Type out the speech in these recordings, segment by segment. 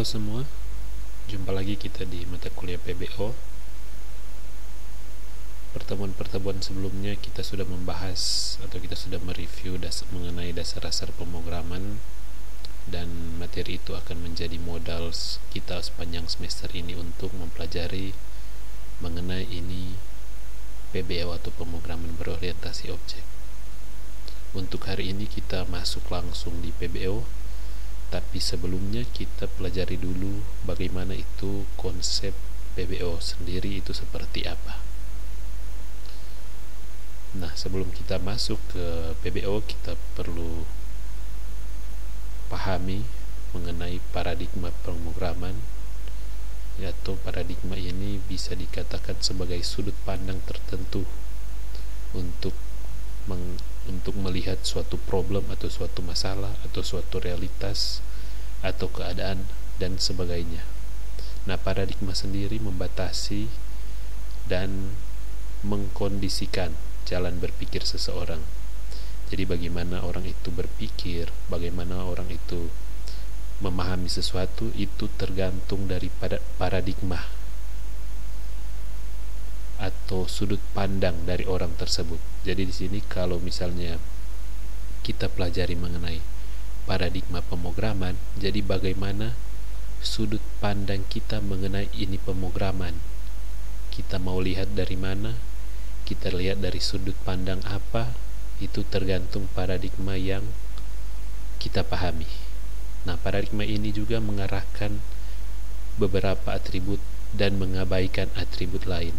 Halo semua, jumpa lagi kita di mata kuliah PBO. Pertemuan-pertemuan sebelumnya kita sudah membahas atau kita sudah mereview mengenai dasar-dasar pemrograman, dan materi itu akan menjadi modal kita sepanjang semester ini untuk mempelajari mengenai ini PBO atau pemrograman berorientasi objek. Untuk hari ini kita masuk langsung di PBO, tapi sebelumnya kita pelajari dulu bagaimana itu konsep PBO sendiri itu seperti apa. Nah, sebelum kita masuk ke PBO, kita perlu pahami mengenai paradigma pemrograman, yaitu paradigma ini bisa dikatakan sebagai sudut pandang tertentu untuk melihat suatu problem atau suatu masalah atau suatu realitas atau keadaan dan sebagainya. Nah, paradigma sendiri membatasi dan mengkondisikan jalan berpikir seseorang. Jadi bagaimana orang itu berpikir, bagaimana orang itu memahami sesuatu, itu tergantung dari paradigma atau sudut pandang dari orang tersebut. Jadi di sini kalau misalnya kita pelajari mengenai paradigma pemrograman, jadi bagaimana sudut pandang kita mengenai ini pemrograman. Kita mau lihat dari mana, kita lihat dari sudut pandang apa, itu tergantung paradigma yang kita pahami. Nah, paradigma ini juga mengarahkan beberapa atribut dan mengabaikan atribut lain.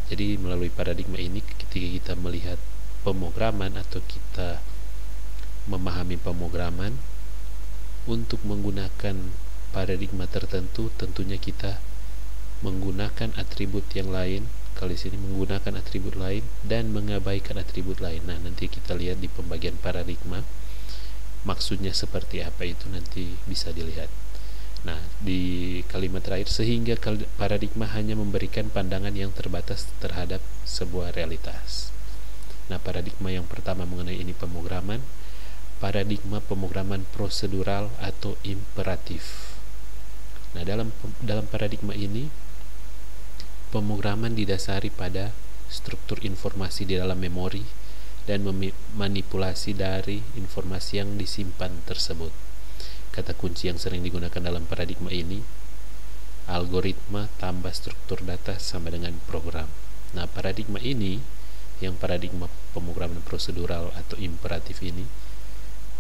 Jadi melalui paradigma ini, ketika kita melihat pemrograman atau kita memahami pemrograman, untuk menggunakan paradigma tertentu tentunya kita menggunakan atribut yang lain. Kali sini menggunakan atribut lain dan mengabaikan atribut lain. Nah, nanti kita lihat di pembagian paradigma maksudnya seperti apa, itu nanti bisa dilihat. Nah, di kalimat terakhir, sehingga paradigma hanya memberikan pandangan yang terbatas terhadap sebuah realitas. Nah, paradigma yang pertama mengenai ini pemrograman, paradigma pemrograman prosedural atau imperatif. Nah, dalam paradigma ini, pemrograman didasari pada struktur informasi di dalam memori dan manipulasi dari informasi yang disimpan tersebut. Kata kunci yang sering digunakan dalam paradigma ini, algoritma tambah struktur data sama dengan program. Nah, paradigma ini, yang paradigma pemrograman prosedural atau imperatif ini,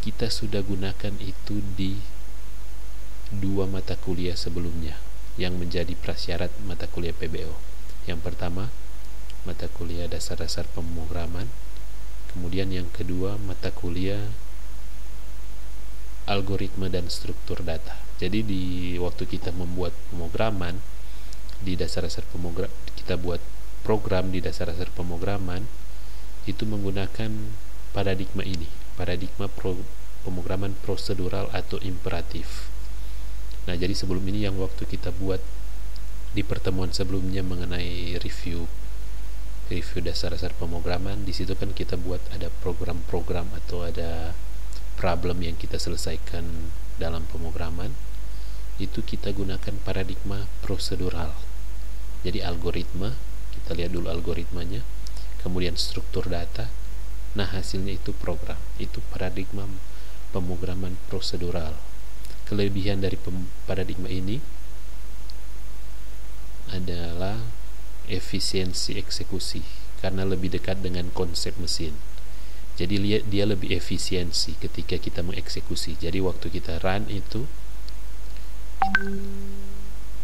kita sudah gunakan itu di 2 mata kuliah sebelumnya yang menjadi prasyarat mata kuliah PBO. Yang pertama, mata kuliah dasar-dasar pemrograman. Kemudian yang kedua, mata kuliah algoritma dan struktur data. Jadi di waktu kita membuat pemrograman di dasar-dasar pemrograman, kita buat program di dasar-dasar pemrograman, itu menggunakan paradigma ini, paradigma pemrograman prosedural atau imperatif. Nah, jadi sebelum ini yang waktu kita buat di pertemuan sebelumnya mengenai review dasar-dasar pemrograman, di situ kan kita buat ada program-program atau ada problem yang kita selesaikan dalam pemrograman, itu kita gunakan paradigma prosedural. Jadi algoritma, kita lihat dulu algoritmanya, kemudian struktur data, nah hasilnya itu program. Itu paradigma pemrograman prosedural. Kelebihan dari paradigma ini adalah efisiensi eksekusi, karena lebih dekat dengan konsep mesin. Jadi dia lebih efisiensi ketika kita mengeksekusi. Jadi waktu kita run itu,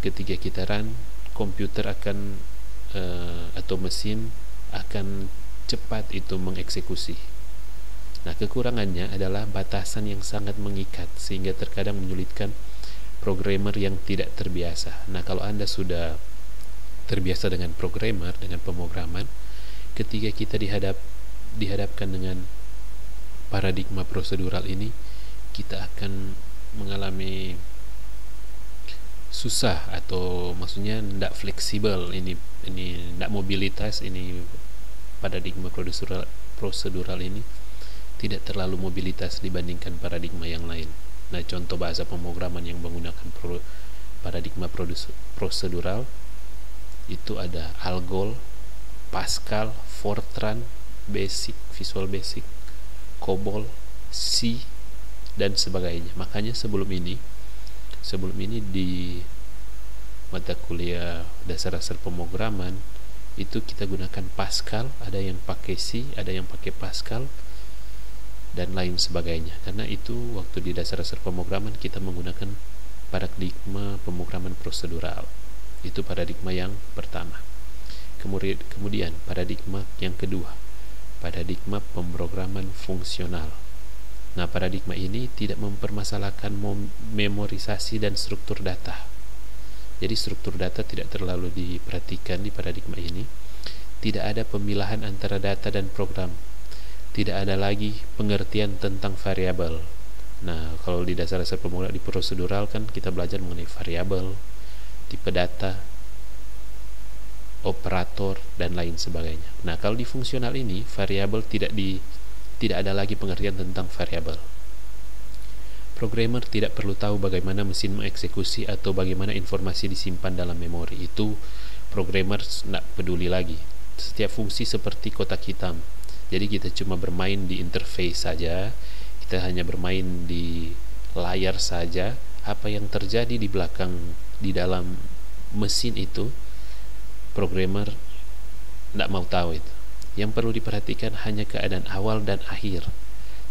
ketika kita run, komputer akan atau mesin akan cepat itu mengeksekusi. Nah, kekurangannya adalah batasan yang sangat mengikat, sehingga terkadang menyulitkan programmer yang tidak terbiasa. Nah, kalau Anda sudah terbiasa dengan programmer, dengan pemrograman, ketika kita dihadapkan dengan paradigma prosedural ini, kita akan mengalami susah, atau maksudnya tidak fleksibel, ini tidak mobilitas. Ini paradigma prosedural ini tidak terlalu mobilitas dibandingkan paradigma yang lain. Nah, contoh bahasa pemrograman yang menggunakan paradigma prosedural itu ada ALGOL, Pascal, Fortran, Basic, Visual Basic, COBOL, C, dan sebagainya. Makanya sebelum ini di mata kuliah dasar-dasar pemrograman itu kita gunakan Pascal, ada yang pakai C, ada yang pakai Pascal, dan lain sebagainya. Karena itu waktu di dasar-dasar pemrograman kita menggunakan paradigma pemrograman prosedural. Itu paradigma yang pertama. Kemudian paradigma yang kedua, paradigma pemrograman fungsional. Nah, paradigma ini tidak mempermasalahkan memorisasi dan struktur data. Jadi struktur data tidak terlalu diperhatikan di paradigma ini. Tidak ada pemilahan antara data dan program. Tidak ada lagi pengertian tentang variabel. Nah, kalau di dasar-dasar pemrograman di prosedural kan kita belajar mengenai variabel, tipe data, operator, dan lain sebagainya. Nah, kalau di fungsional ini variabel tidak ada lagi pengertian tentang variabel. Programmer tidak perlu tahu bagaimana mesin mengeksekusi atau bagaimana informasi disimpan dalam memori. Itu programmer tidak peduli lagi. Setiap fungsi seperti kotak hitam. Jadi kita cuma bermain di interface saja, kita hanya bermain di layar saja. Apa yang terjadi di belakang, di dalam mesin itu, programmer tidak mau tahu itu. Yang perlu diperhatikan hanya keadaan awal dan akhir.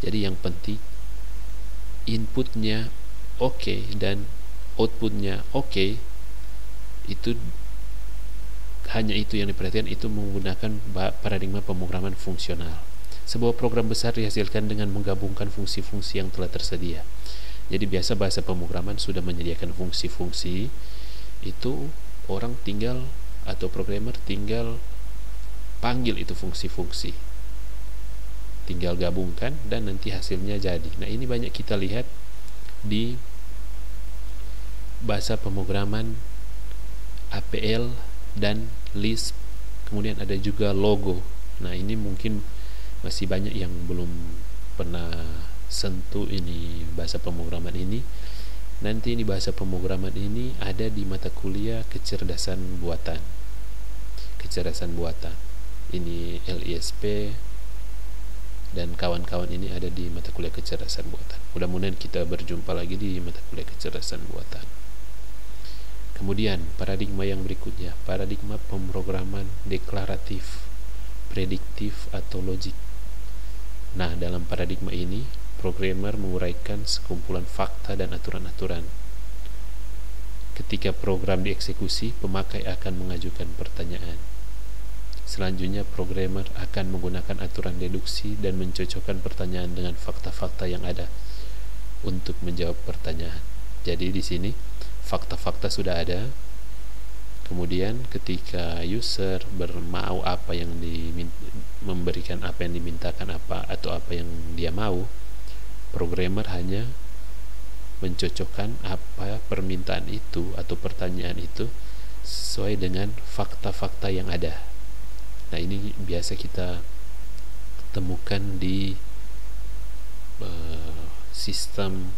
Jadi yang penting inputnya oke dan outputnya oke. Itu hanya itu yang diperhatikan, itu menggunakan paradigma pemrograman fungsional. Sebuah program besar dihasilkan dengan menggabungkan fungsi-fungsi yang telah tersedia. Jadi biasa bahasa pemrograman sudah menyediakan fungsi-fungsi, itu orang tinggal atau programmer tinggal panggil itu fungsi-fungsi, tinggal gabungkan dan nanti hasilnya jadi. Nah, ini banyak kita lihat di bahasa pemrograman APL dan Lisp. Kemudian ada juga logo. Nah, ini mungkin masih banyak yang belum pernah sentuh ini bahasa pemrograman ini. Nanti ini bahasa pemrograman ini ada di mata kuliah kecerdasan buatan. Kecerdasan buatan. Ini LISP dan kawan-kawan ini ada di mata kuliah kecerdasan buatan. Mudah-mudahan kita berjumpa lagi di mata kuliah kecerdasan buatan. Kemudian paradigma yang berikutnya, paradigma pemrograman deklaratif, prediktif atau logik. Nah, dalam paradigma ini programmer menguraikan sekumpulan fakta dan aturan-aturan. Ketika program dieksekusi, pemakai akan mengajukan pertanyaan. Selanjutnya, programmer akan menggunakan aturan deduksi dan mencocokkan pertanyaan dengan fakta-fakta yang ada untuk menjawab pertanyaan. Jadi di sini fakta-fakta sudah ada. Kemudian ketika user bermau apa yang memberikan apa yang dimintakan apa atau apa yang dia mau, programmer hanya mencocokkan apa permintaan itu atau pertanyaan itu sesuai dengan fakta-fakta yang ada. Nah, ini biasa kita temukan di sistem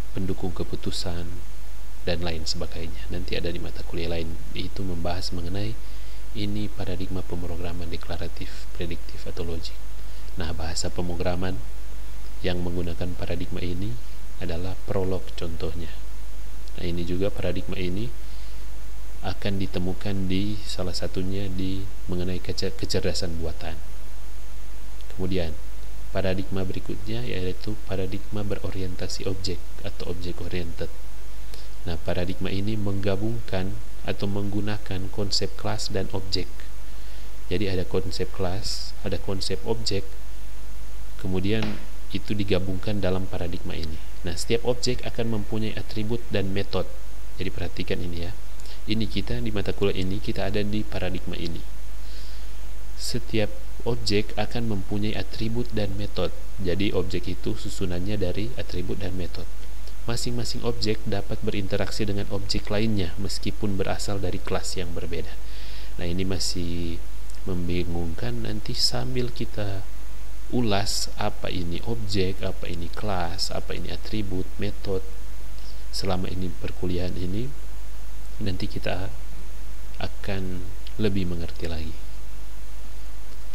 pendukung keputusan dan lain sebagainya. Nanti ada di mata kuliah lain, itu membahas mengenai ini paradigma pemrograman deklaratif, prediktif atau logik. Nah, bahasa pemrograman yang menggunakan paradigma ini adalah Prolog contohnya. Nah, ini juga paradigma ini akan ditemukan di salah satunya di mengenai kecerdasan buatan. Kemudian paradigma berikutnya yaitu paradigma berorientasi objek atau object oriented. Nah, paradigma ini menggabungkan atau menggunakan konsep kelas dan objek. Jadi ada konsep kelas, ada konsep objek, kemudian itu digabungkan dalam paradigma ini. Nah, setiap objek akan mempunyai atribut dan metode. Jadi perhatikan ini ya. Ini kita di mata kuliah ini kita ada di paradigma ini. Setiap objek akan mempunyai atribut dan metode. Jadi objek itu susunannya dari atribut dan metode. Masing-masing objek dapat berinteraksi dengan objek lainnya meskipun berasal dari kelas yang berbeda. Nah, ini masih membingungkan. Nanti sambil kita ulas apa ini objek, apa ini kelas, apa ini atribut, metode selama ini perkuliahan ini, nanti kita akan lebih mengerti lagi.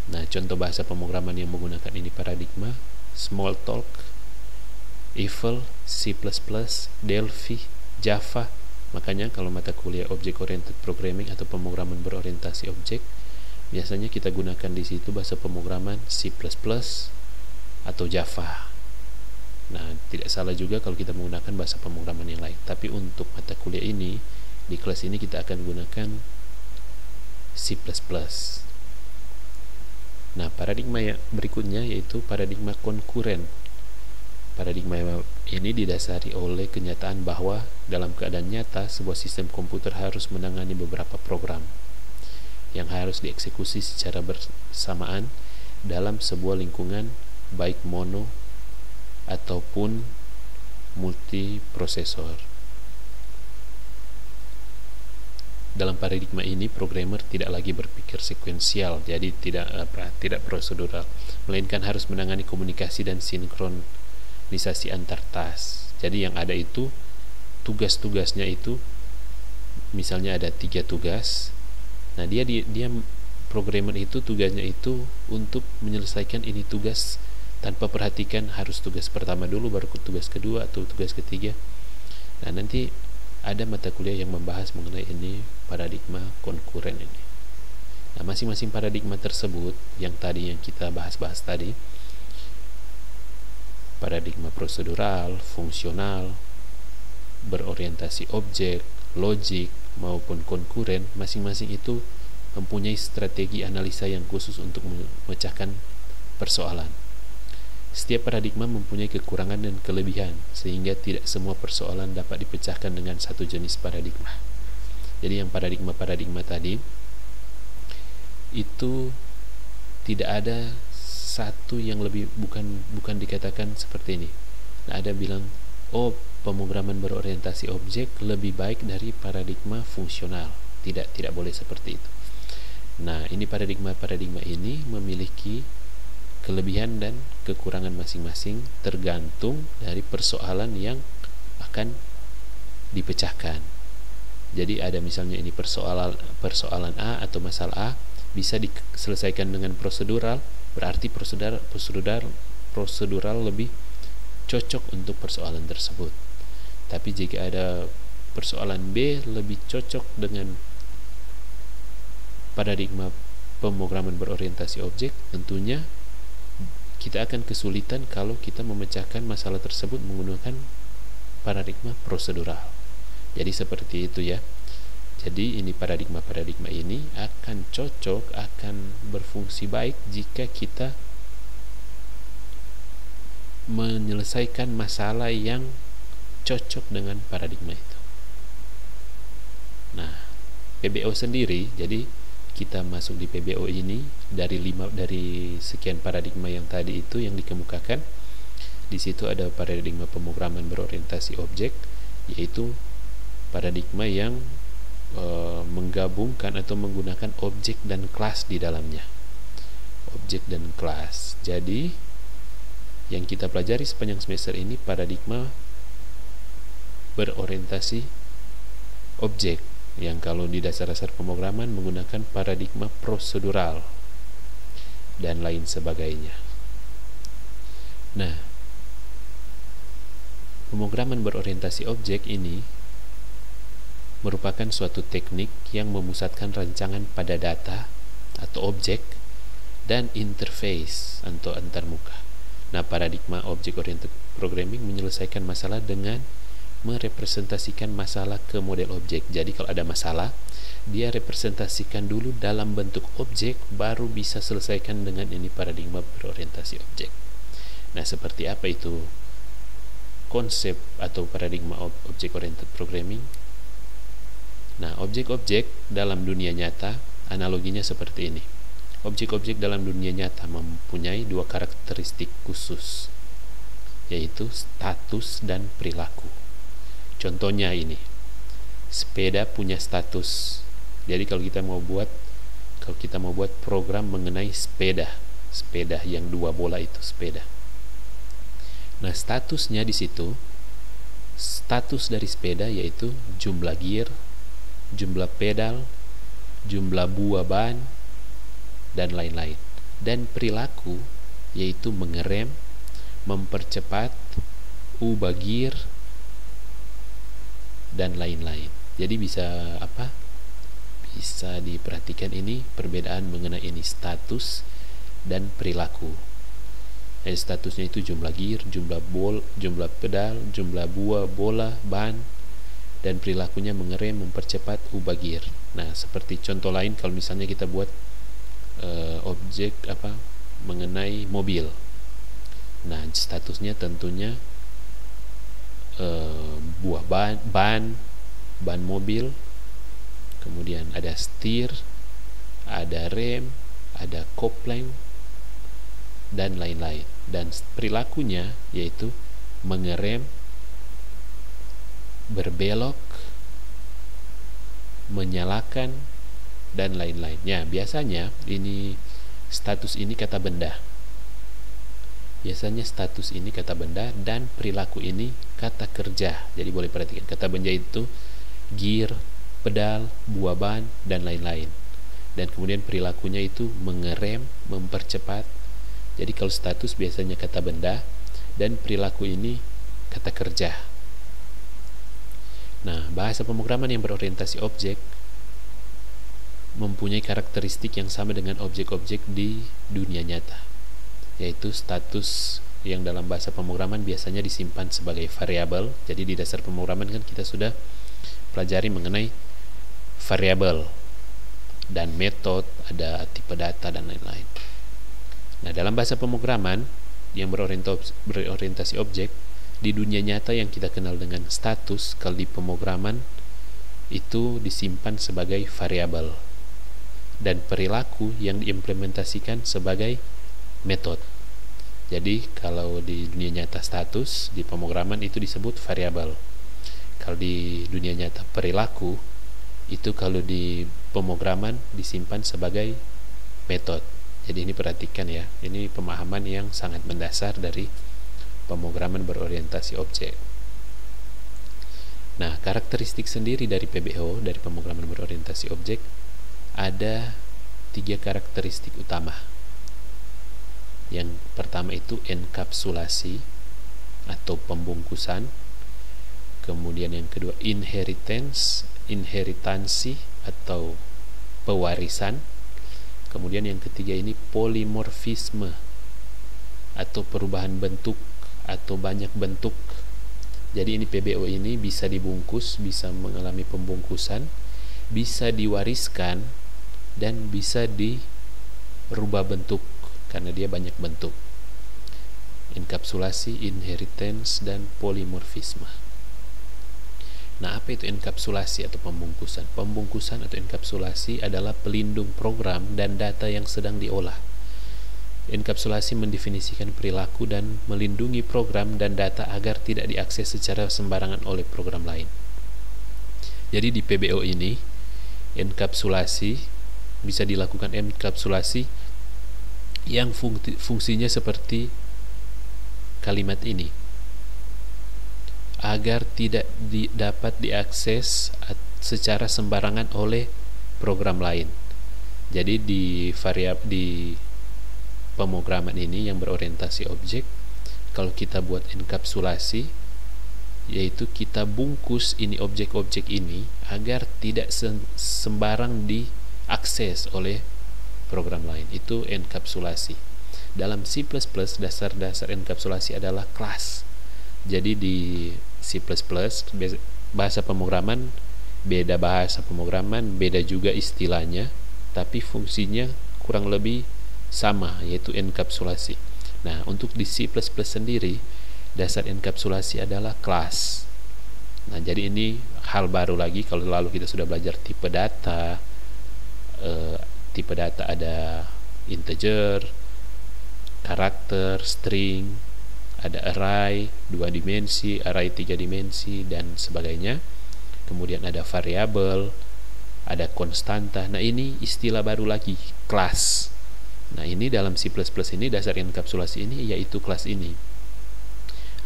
Nah, contoh bahasa pemrograman yang menggunakan ini paradigma: Smalltalk, Eiffel, C++, Delphi, Java. Makanya kalau mata kuliah Object Oriented Programming atau pemrograman berorientasi objek, biasanya kita gunakan di situ bahasa pemrograman C++ atau Java. Nah, tidak salah juga kalau kita menggunakan bahasa pemrograman yang lain. Tapi untuk mata kuliah ini, di kelas ini kita akan gunakan C++. Nah, paradigma yang berikutnya yaitu paradigma konkuren. Paradigma ini didasari oleh kenyataan bahwa dalam keadaan nyata sebuah sistem komputer harus menangani beberapa program yang harus dieksekusi secara bersamaan dalam sebuah lingkungan, baik mono ataupun multiprosesor. Dalam paradigma ini, programmer tidak lagi berpikir sekuensial, jadi tidak prosedural, melainkan harus menangani komunikasi dan sinkronisasi antar task. Jadi yang ada itu tugas-tugasnya itu, misalnya ada 3 tugas. Nah, dia programmer itu tugasnya itu untuk menyelesaikan ini tugas tanpa perhatikan harus tugas pertama dulu baru tugas kedua atau tugas ketiga. Nah, nanti ada mata kuliah yang membahas mengenai ini paradigma konkuren ini. Nah, masing-masing paradigma tersebut yang kita bahas tadi, paradigma prosedural, fungsional, berorientasi objek, logik maupun konkuren, masing-masing itu mempunyai strategi analisa yang khusus untuk memecahkan persoalan. Setiap paradigma mempunyai kekurangan dan kelebihan, sehingga tidak semua persoalan dapat dipecahkan dengan satu jenis paradigma. Jadi yang paradigma tadi itu tidak ada satu yang lebih, bukan dikatakan seperti ini. Nah, ada bilang, oh, pemrograman berorientasi objek lebih baik dari paradigma fungsional. Tidak boleh seperti itu. Nah, ini paradigma ini memiliki kelebihan dan kekurangan masing-masing tergantung dari persoalan yang akan dipecahkan. Jadi ada misalnya ini persoalan A atau masalah A bisa diselesaikan dengan prosedural, berarti prosedural lebih cocok untuk persoalan tersebut. Tapi jika ada persoalan B lebih cocok dengan paradigma pemrograman berorientasi objek, tentunya kita akan kesulitan kalau kita memecahkan masalah tersebut menggunakan paradigma prosedural. Jadi seperti itu ya. Jadi ini paradigma ini akan cocok, akan berfungsi baik jika kita menyelesaikan masalah yang cocok dengan paradigma itu. Nah, PBO sendiri, jadi kita masuk di PBO ini dari sekian paradigma yang tadi itu yang dikemukakan. Di situ ada paradigma pemrograman berorientasi objek, yaitu paradigma yang menggabungkan atau menggunakan objek dan kelas di dalamnya. Objek dan kelas. Jadi yang kita pelajari sepanjang semester ini paradigma berorientasi objek, yang kalau di dasar-dasar pemrograman menggunakan paradigma prosedural dan lain sebagainya. Nah, pemrograman berorientasi objek ini merupakan suatu teknik yang memusatkan rancangan pada data atau objek dan interface atau antarmuka. Nah, paradigma object oriented programming menyelesaikan masalah dengan merepresentasikan masalah ke model objek. Jadi kalau ada masalah, dia representasikan dulu dalam bentuk objek, baru bisa selesaikan dengan ini paradigma berorientasi objek. Nah, seperti apa itu konsep atau paradigma object oriented programming? Nah, objek-objek dalam dunia nyata analoginya seperti ini. Objek-objek dalam dunia nyata mempunyai 2 karakteristik khusus, yaitu status dan perilaku. Contohnya ini, sepeda punya status. Jadi kalau kita mau buat program mengenai sepeda, sepeda yang 2 bola itu sepeda. Nah, statusnya di situ, status dari sepeda yaitu jumlah gear, jumlah pedal, jumlah buah ban, dan lain-lain. Dan perilaku yaitu mengerem, mempercepat, ubah gear, dan lain-lain. Jadi bisa bisa diperhatikan ini perbedaan mengenai ini status dan perilaku. Statusnya itu jumlah gear, jumlah pedal, jumlah buah bola, ban, dan perilakunya mengerem, mempercepat, ubah gear. Nah, seperti contoh lain kalau misalnya kita buat objek mengenai mobil. Nah, statusnya tentunya buah ban mobil, kemudian ada setir, ada rem, ada kopling, dan lain-lain. Dan perilakunya yaitu mengerem, berbelok, menyalakan, dan lain-lain. Ya, biasanya ini status ini kata benda. Biasanya status ini kata benda dan perilaku ini kata kerja. Jadi boleh perhatikan kata benda itu gear, pedal, buah ban, dan lain-lain. Dan kemudian perilakunya itu mengerem, mempercepat. Jadi kalau status biasanya kata benda dan perilaku ini kata kerja. Nah, bahasa pemrograman yang berorientasi objek mempunyai karakteristik yang sama dengan objek-objek di dunia nyata, yaitu status yang dalam bahasa pemrograman biasanya disimpan sebagai variabel. Jadi di dasar pemrograman kan kita sudah pelajari mengenai variabel dan metode, ada tipe data dan lain-lain. Nah, dalam bahasa pemrograman yang berorientasi objek di dunia nyata yang kita kenal dengan status, kalau di pemrograman itu disimpan sebagai variabel dan perilaku yang diimplementasikan sebagai metode. Jadi kalau di dunia nyata status, di pemrograman itu disebut variabel. Kalau di dunia nyata perilaku itu kalau di pemrograman disimpan sebagai metode. Jadi ini perhatikan ya, ini pemahaman yang sangat mendasar dari pemrograman berorientasi objek. Nah, karakteristik sendiri dari PBO, dari pemrograman berorientasi objek, ada 3 karakteristik utama. Yang pertama itu enkapsulasi atau pembungkusan. Kemudian yang kedua inheritansi atau pewarisan. Kemudian yang ketiga ini polimorfisme atau perubahan bentuk atau banyak bentuk. Jadi ini PBO ini bisa dibungkus, bisa mengalami pembungkusan, bisa diwariskan, dan bisa dirubah bentuk karena dia banyak bentuk. Enkapsulasi, inheritance, dan polimorfisme. Nah, apa itu enkapsulasi atau pembungkusan? Pembungkusan atau enkapsulasi adalah pelindung program dan data yang sedang diolah. Enkapsulasi mendefinisikan perilaku dan melindungi program dan data agar tidak diakses secara sembarangan oleh program lain. Jadi di PBO ini, enkapsulasi bisa dilakukan enkapsulasi yang fungsinya seperti kalimat ini, agar tidak dapat diakses secara sembarangan oleh program lain. Jadi di pemrograman ini yang berorientasi objek, kalau kita buat enkapsulasi, yaitu kita bungkus ini objek-objek ini agar tidak sembarang diakses oleh program lain. Itu enkapsulasi. Dalam C++, dasar-dasar enkapsulasi adalah kelas. Jadi di C++, bahasa pemrograman beda, bahasa pemrograman beda juga istilahnya, tapi fungsinya kurang lebih sama, yaitu enkapsulasi. Nah, untuk di C++ sendiri, dasar enkapsulasi adalah kelas. Nah, jadi ini hal baru lagi. Kalau lalu kita sudah belajar tipe data, ada integer, karakter, string, ada array 2 dimensi, array 3 dimensi, dan sebagainya. Kemudian ada variabel, ada konstanta. Nah, ini istilah baru lagi, kelas. Nah, ini dalam C++ ini dasar enkapsulasi ini yaitu kelas ini.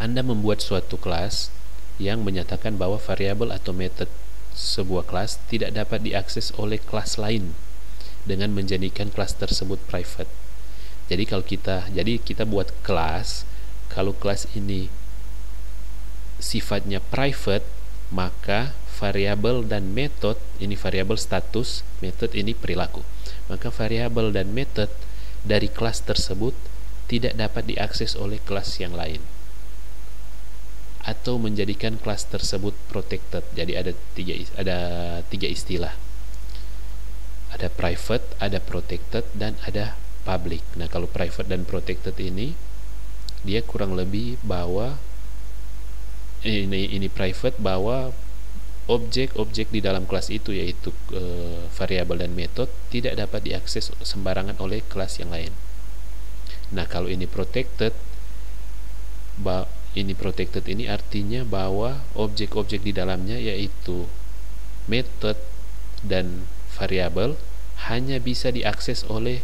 Anda membuat suatu kelas yang menyatakan bahwa variabel atau method sebuah kelas tidak dapat diakses oleh kelas lain dengan menjadikan kelas tersebut private. Jadi kita buat kelas, kalau kelas ini sifatnya private, maka variabel dan method, ini variabel status, method ini perilaku. Maka variabel dan method dari kelas tersebut tidak dapat diakses oleh kelas yang lain, atau menjadikan kelas tersebut protected. Jadi ada tiga istilah. Ada private, ada protected, dan ada public. Nah, kalau private dan protected ini dia kurang lebih bahwa ini private, bahwa objek-objek di dalam kelas itu yaitu variabel dan metode tidak dapat diakses sembarangan oleh kelas yang lain. Nah, kalau ini protected, ini artinya bahwa objek-objek di dalamnya yaitu method dan variabel hanya bisa diakses oleh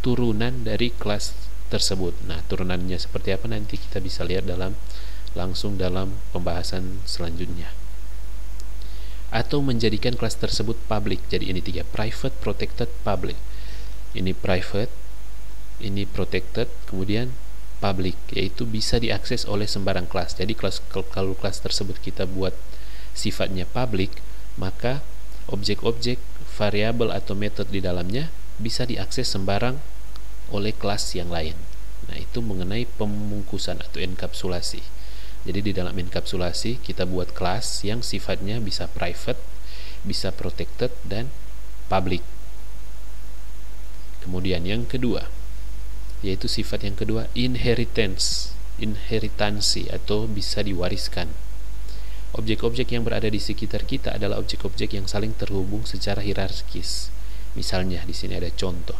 turunan dari kelas tersebut. Nah, turunannya seperti apa nanti kita bisa lihat langsung dalam pembahasan selanjutnya. Atau menjadikan kelas tersebut public. Jadi ini tiga: private, protected, public. Ini private, ini protected, kemudian public, yaitu bisa diakses oleh sembarang kelas. Jadi kalau kelas tersebut kita buat sifatnya public, maka objek-objek variabel atau metode di dalamnya bisa diakses sembarang oleh kelas yang lain. Nah, itu mengenai pemungkusan atau enkapsulasi. Jadi di dalam enkapsulasi kita buat kelas yang sifatnya bisa private, bisa protected, dan public. Kemudian yang kedua, yaitu sifat yang kedua, inheritansi atau bisa diwariskan. Objek-objek yang berada di sekitar kita adalah objek-objek yang saling terhubung secara hierarkis. Misalnya di sini ada contoh.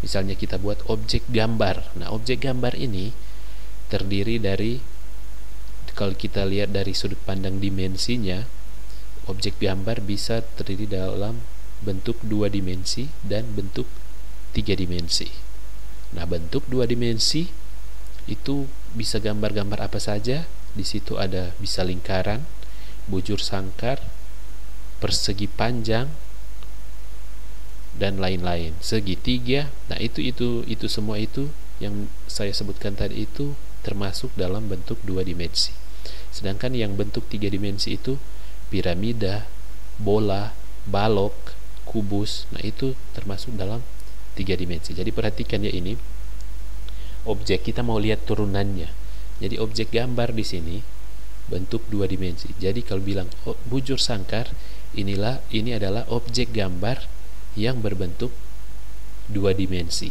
Misalnya kita buat objek gambar. Nah, objek gambar ini terdiri dari, kalau kita lihat dari sudut pandang dimensinya, objek gambar bisa terdiri dalam bentuk 2 dimensi dan bentuk 3 dimensi. Nah, bentuk 2 dimensi itu bisa gambar-gambar apa saja. Di situ ada bisa lingkaran, bujur sangkar, persegi panjang, dan lain-lain, segitiga. Nah, itu semua itu yang saya sebutkan tadi itu termasuk dalam bentuk 2 dimensi. Sedangkan yang bentuk 3 dimensi itu piramida, bola, balok, kubus. Nah, itu termasuk dalam 3 dimensi. Jadi perhatikan ya, ini objek, kita mau lihat turunannya. Jadi objek gambar di sini bentuk 2 dimensi. Jadi kalau bilang bujur sangkar, ini adalah objek gambar yang berbentuk 2 dimensi.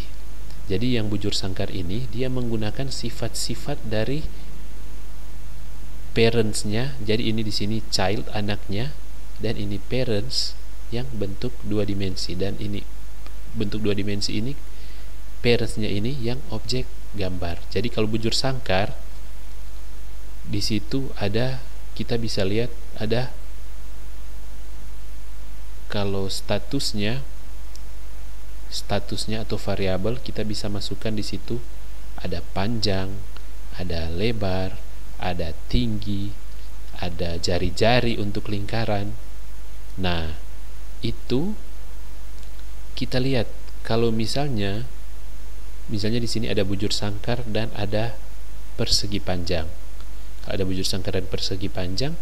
Jadi yang bujur sangkar ini dia menggunakan sifat-sifat dari parents-nya. Jadi ini di sini child, anaknya, dan ini parents yang bentuk 2 dimensi, dan ini bentuk 2 dimensi ini parents-nya ini yang objek gambar. Jadi kalau bujur sangkar di situ ada, kita bisa lihat ada, kalau statusnya atau variabel kita bisa masukkan di situ, ada panjang, ada lebar, ada tinggi, ada jari-jari untuk lingkaran. Nah, itu kita lihat kalau misalnya di sini ada bujur sangkar dan ada persegi panjang. Kalau ada bujur sangkar dan persegi panjang,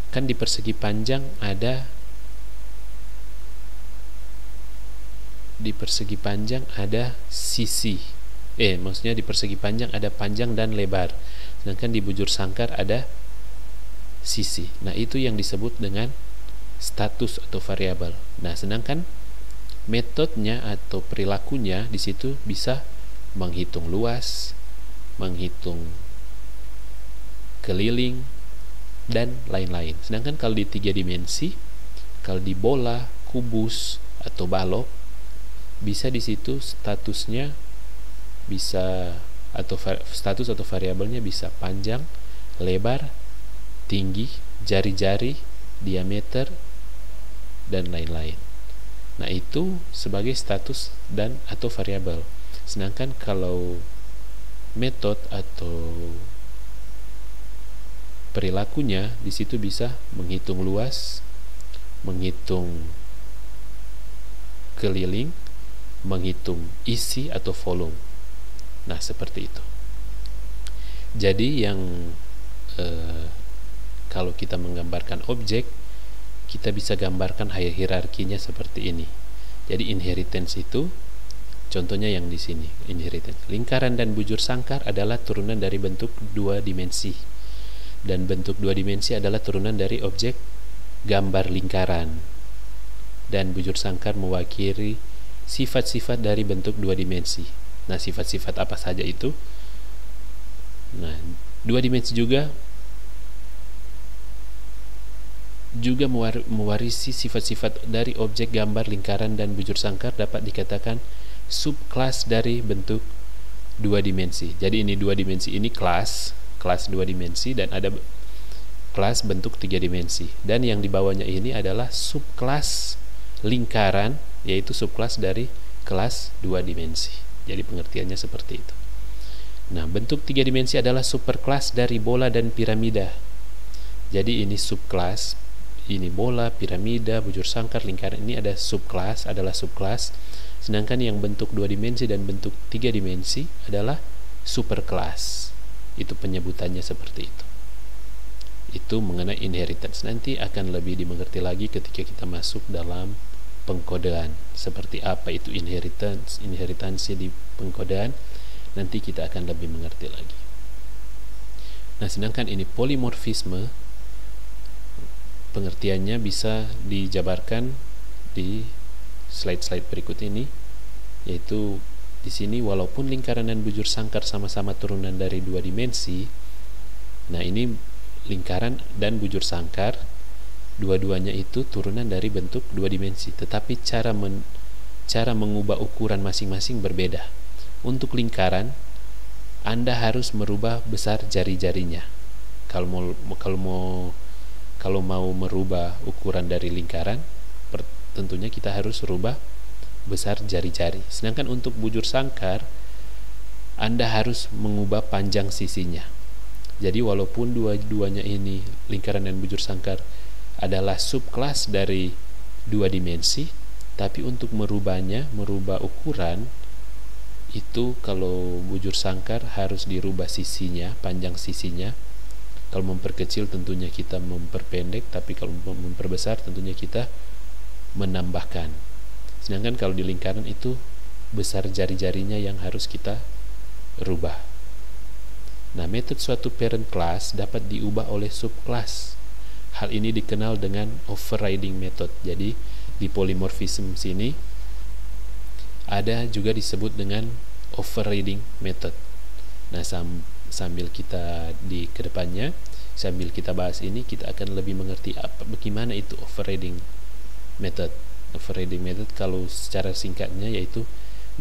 kan di persegi panjang ada sisi. Maksudnya di persegi panjang ada panjang dan lebar. Sedangkan di bujur sangkar ada sisi. Nah, itu yang disebut dengan status atau variabel. Nah, sedangkan metodenya atau perilakunya di situ bisa menghitung luas, menghitung keliling, dan lain-lain. Sedangkan kalau di 3 dimensi, kalau di bola, kubus, atau balok, bisa di situ statusnya bisa, atau status atau variabelnya bisa panjang, lebar, tinggi, jari-jari, diameter, dan lain-lain. Nah, itu sebagai status dan atau variabel. Sedangkan kalau metode atau perilakunya di situ bisa menghitung luas, menghitung keliling, menghitung isi atau volume. Nah, seperti itu. Jadi yang kalau kita menggambarkan objek, kita bisa gambarkan hierarkinya seperti ini. Jadi inheritance itu contohnya yang di sini, inheritance. Lingkaran dan bujur sangkar adalah turunan dari bentuk dua dimensi. Dan bentuk dua dimensi adalah turunan dari objek gambar lingkaran. Dan bujur sangkar mewakili sifat-sifat dari bentuk dua dimensi. Nah, sifat-sifat apa saja itu? Nah, dua dimensi juga mewarisi sifat-sifat dari objek gambar lingkaran dan bujur sangkar dapat dikatakan subkelas dari bentuk dua dimensi. Jadi ini dua dimensi, ini kelas dua dimensi, dan ada kelas bentuk tiga dimensi. Dan yang di bawahnya ini adalah subkelas lingkaran, yaitu subkelas dari kelas dua dimensi. Jadi pengertiannya seperti itu. Nah, bentuk tiga dimensi adalah superkelas dari bola dan piramida. Jadi ini subkelas, ini bola, piramida, bujur sangkar, lingkaran, ini adalah subkelas. Sedangkan yang bentuk dua dimensi dan bentuk tiga dimensi adalah superkelas. Itu penyebutannya seperti itu. Itu mengenai inheritance. Nanti akan lebih dimengerti lagi ketika kita masuk dalam pengkodean. Seperti apa itu inheritance di pengkodean, nanti kita akan lebih mengerti lagi. Nah, sedangkan ini polimorfisme, pengertiannya bisa dijabarkan di slide-slide berikut ini, yaitu di sini walaupun lingkaran dan bujur sangkar sama-sama turunan dari dua dimensi, nah ini lingkaran dan bujur sangkar dua-duanya itu turunan dari bentuk dua dimensi, tetapi cara mengubah ukuran masing-masing berbeda. Untuk lingkaran, Anda harus merubah besar jari-jarinya. Kalau mau merubah ukuran dari lingkaran, tentunya kita harus rubah besar jari-jari. Sedangkan untuk bujur sangkar, Anda harus mengubah panjang sisinya. Jadi walaupun dua-duanya ini, lingkaran dan bujur sangkar, adalah subkelas dari dua dimensi, tapi untuk merubah ukuran itu, kalau bujur sangkar harus dirubah sisinya, panjang sisinya. Kalau memperkecil tentunya kita memperpendek, tapi kalau memperbesar tentunya kita menambahkan. Sedangkan kalau di lingkaran itu besar jari-jarinya yang harus kita rubah. Nah, metode suatu parent class dapat diubah oleh subclass. Hal ini dikenal dengan overriding method. Jadi di polymorphism sini ada juga disebut dengan overriding method. Nah, sambil kita di kedepannya, sambil kita bahas ini, kita akan lebih mengerti bagaimana itu overriding method. Overriding method kalau secara singkatnya yaitu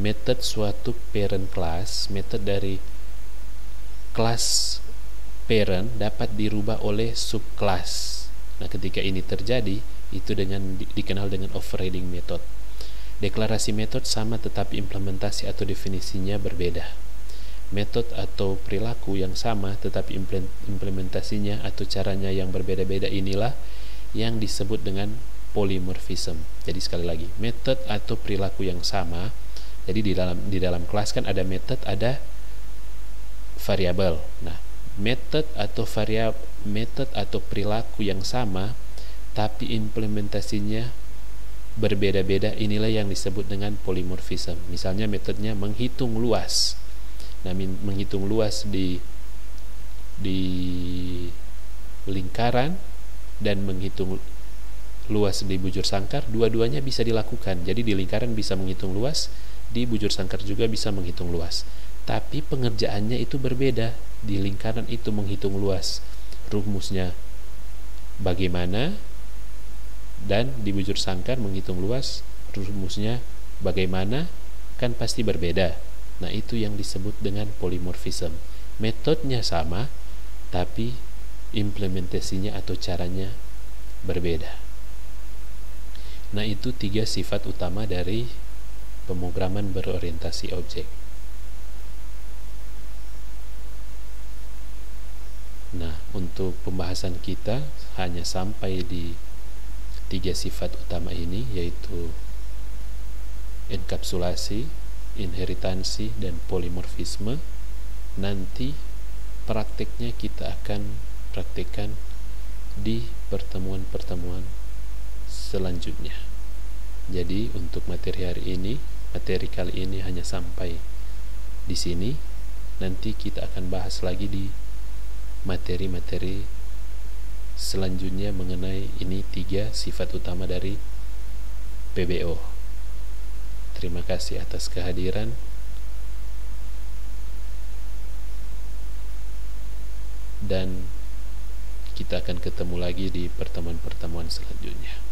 metode suatu parent class, metode dari kelas parent dapat dirubah oleh subclass. Nah, ketika ini terjadi, itu dikenal dengan overriding method. Deklarasi metode sama tetapi implementasi atau definisinya berbeda. Metode atau perilaku yang sama tetapi implementasinya atau caranya yang berbeda-beda inilah yang disebut dengan polymorphism. Jadi sekali lagi, metode atau perilaku yang sama. Jadi di dalam kelas kan ada metode, ada variabel. Nah, metode atau perilaku yang sama tapi implementasinya berbeda-beda, inilah yang disebut dengan polymorphism. Misalnya metodenya menghitung luas. Nah, menghitung luas di lingkaran dan menghitung luas di bujur sangkar, dua-duanya bisa dilakukan. Jadi di lingkaran bisa menghitung luas, di bujur sangkar juga bisa menghitung luas. Tapi pengerjaannya itu berbeda. Di lingkaran itu menghitung luas, rumusnya bagaimana, dan di bujur sangkar menghitung luas, rumusnya bagaimana, kan pasti berbeda. Nah, itu yang disebut dengan polymorphism. Metodenya sama, tapi implementasinya atau caranya berbeda. Nah, itu 3 sifat utama dari pemrograman berorientasi objek. Nah, untuk pembahasan kita hanya sampai di 3 sifat utama ini, yaitu enkapsulasi, inheritansi, dan polimorfisme. Nanti prakteknya kita akan praktekkan di pertemuan-pertemuan selanjutnya. Jadi untuk materi hari ini, materi kali ini hanya sampai di sini. Nanti kita akan bahas lagi di materi-materi selanjutnya mengenai ini 3 sifat utama dari PBO. Terima kasih atas kehadiran. Dan kita akan ketemu lagi di pertemuan-pertemuan selanjutnya.